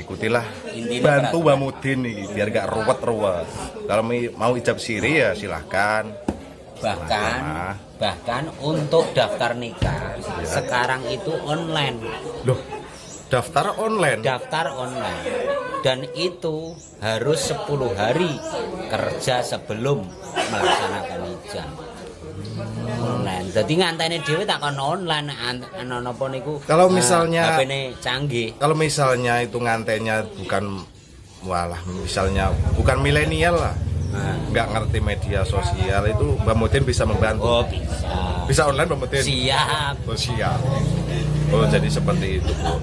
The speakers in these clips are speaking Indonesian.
ikutilah, Intinya bantu peraturan. Mbak Mudin nih biar gak ruwet-ruwet. Kalau mau ijab siri ya silahkan. Bahkan untuk daftar nikah sekarang itu online. Loh, daftar online? Daftar online. Dan itu harus 10 hari kerja sebelum melaksanakan ijab. Online. Jadi ngantene dhewe tak kon online ana napa niku. Kalau misalnya HP-ne canggih. Kalau misalnya itu ngantenya bukan misalnya bukan milenial lah. Nggak ngerti media sosial itu Mbak Mudin bisa membantu. Oh, bisa. Bisa online Mbak Mudin? Siap. Oh, siap. Oh, jadi seperti itu, Bu.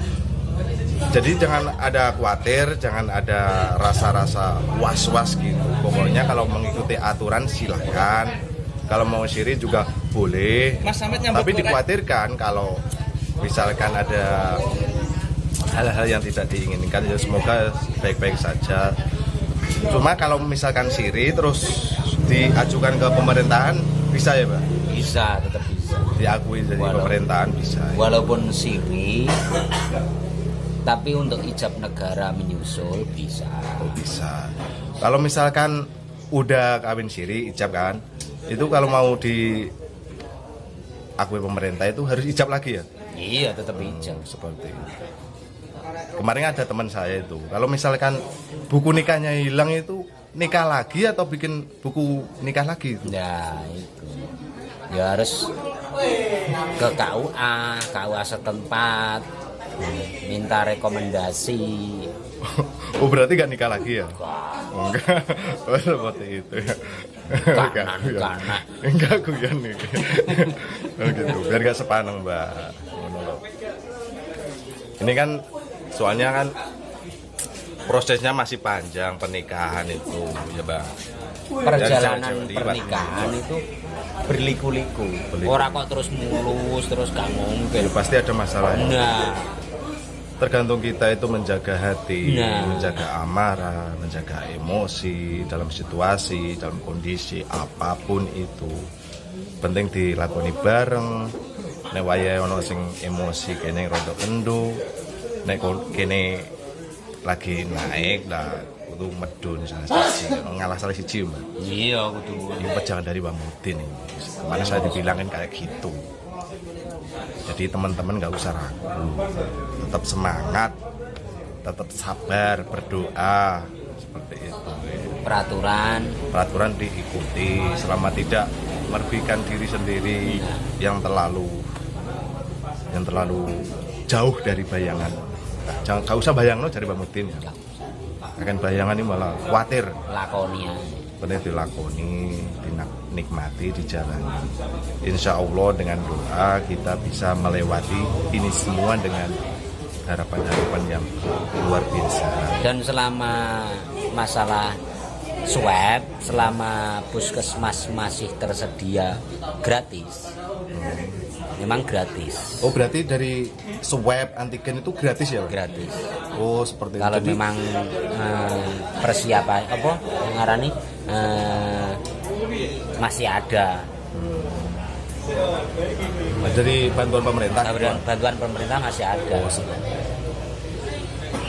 Jadi jangan ada khawatir, jangan ada rasa-rasa was-was gitu. Pokoknya kalau mengikuti aturan silahkan. Kalau mau siri juga boleh. Tapi dikhawatirkan kalau misalkan ada hal-hal yang tidak diinginkan, ya semoga baik-baik saja. Cuma kalau misalkan siri terus diajukan ke pemerintahan bisa ya Pak? Bisa, tetap bisa. Diakui dari pemerintahan bisa. Walaupun siri, tapi untuk ijab negara menyusul bisa. Oh, bisa. Kalau misalkan udah kawin siri ijab kan, itu kalau mau diakui pemerintah itu harus ijab lagi ya? Iya, tetap ijab. Seperti itu. Kemarin ada teman saya itu, kalau misalkan buku nikahnya hilang itu nikah lagi atau bikin buku nikah lagi itu? Ya itu. Ya harus ke KUA setempat, minta rekomendasi. Oh berarti gak nikah lagi ya? Enggak, oh, seperti itu ya. Karena Enggak guyon nih. Oh gitu, biar gak sepaneng Mbak. Ini kan soalnya kan prosesnya masih panjang pernikahan itu ya Mbak. Perjalanan pernikahan itu berliku-liku. Orang kok terus mulus terus gak mungkin. Ya, pasti ada masalahnya. Nah, tergantung kita itu menjaga hati, Nah. menjaga amarah, menjaga emosi dalam situasi, dalam kondisi apapun itu. Penting dilakoni bareng. Nek wayahe ono sing emosi kene rada endo, nek kene lagi naik lah kudu medun salah siji, ngalah salah siji Mbak. iya kudu. Ini pejangan dari Mbak Mudin ini. Kemana saya dibilangin kayak gitu. Jadi teman-teman nggak usah ragu, tetap semangat, tetap sabar, berdoa seperti itu. Peraturan Diikuti selama tidak merugikan diri sendiri yang terlalu jauh dari bayangan. Jangan nggak usah bayang dari Mbak Mudin. Akan bayangan ini malah khawatir. lakoni aja. Benar dilakoni, dinikmati, dijalani. Insya Allah dengan doa kita bisa melewati ini semua dengan harapan-harapan yang luar biasa. Dan selama masalah swab, selama puskesmas masih tersedia gratis, memang gratis. Oh berarti dari swab antigen itu gratis ya Pak? Gratis. Oh seperti Kalau itu. memang persiapan apa ngarani masih ada. Dari bantuan pemerintah. Bantuan pemerintah masih ada. Oh,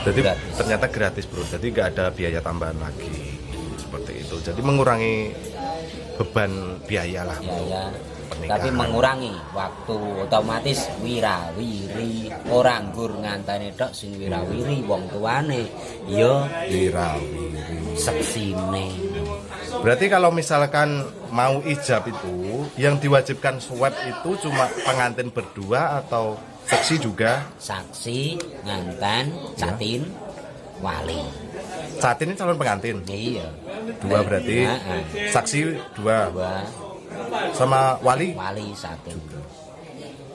jadi Gratis. ternyata gratis bro. Jadi nggak ada biaya tambahan lagi seperti itu. Jadi mengurangi beban biaya lah. Ya. Pernikahan. Tapi mengurangi waktu, otomatis wirawiri orang gur ngantane tok sing wirawiri wong tuane yo Wirawiri. seksine. Berarti kalau misalkan mau ijab itu yang diwajibkan swab itu cuma pengantin berdua atau saksi juga? Saksi, nganten, catin, wali. Saat ini calon pengantin Iya. dua berarti, saksi dua, sama wali Wali satu.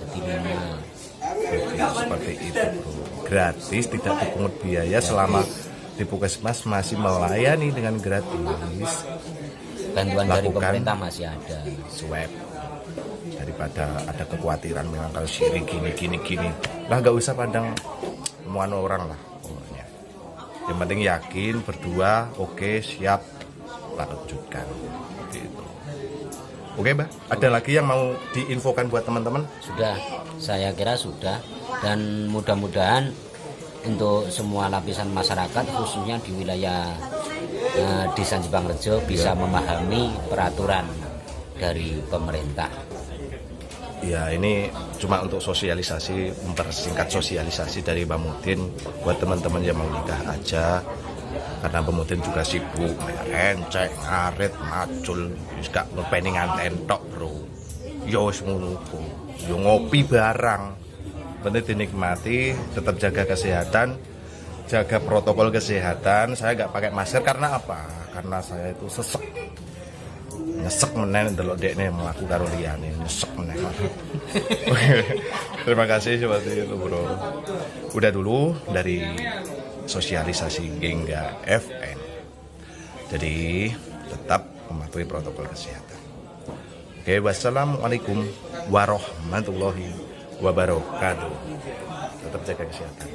Jadi 5. Oke, seperti itu bro. Gratis, tidak dipungut biaya selama di Puskesmas masih melayani dengan gratis. Bantuan dari Lakukan pemerintah masih ada. swab daripada ada kekhawatiran memang kalau siri gini lah nggak usah pandang omongan orang lah pokoknya. Yang penting yakin berdua oke siap lanjutkan seperti itu. Oke Mbak, ada lagi yang mau diinfokan buat teman-teman? Sudah, saya kira sudah. Dan mudah-mudahan untuk semua lapisan masyarakat khususnya di wilayah Desa Jepangrejo bisa memahami peraturan dari pemerintah. Ya, ini cuma untuk sosialisasi, mempersingkat sosialisasi dari Bang Mudin buat teman-teman yang mau nikah aja. Karena Bang Mudin juga sibuk, encek, ngarit, macul, wis gak ngepeni nganten tok, Bro. Yo wis ngono ku. Yo ngopi barang. Penting dinikmati, tetap jaga kesehatan, jaga protokol kesehatan. Saya gak pakai masker karena apa? Karena saya itu sesek. Nyesek menen delok dekne mlaku karo liyane, nyesek menen. Terima kasih seperti itu, Bro. Udah dulu dari sosialisasi Gengga FM. Jadi tetap mematuhi protokol kesehatan. Oke, wassalamualaikum warahmatullahi wabarakatuh. Tetap jaga kesehatan.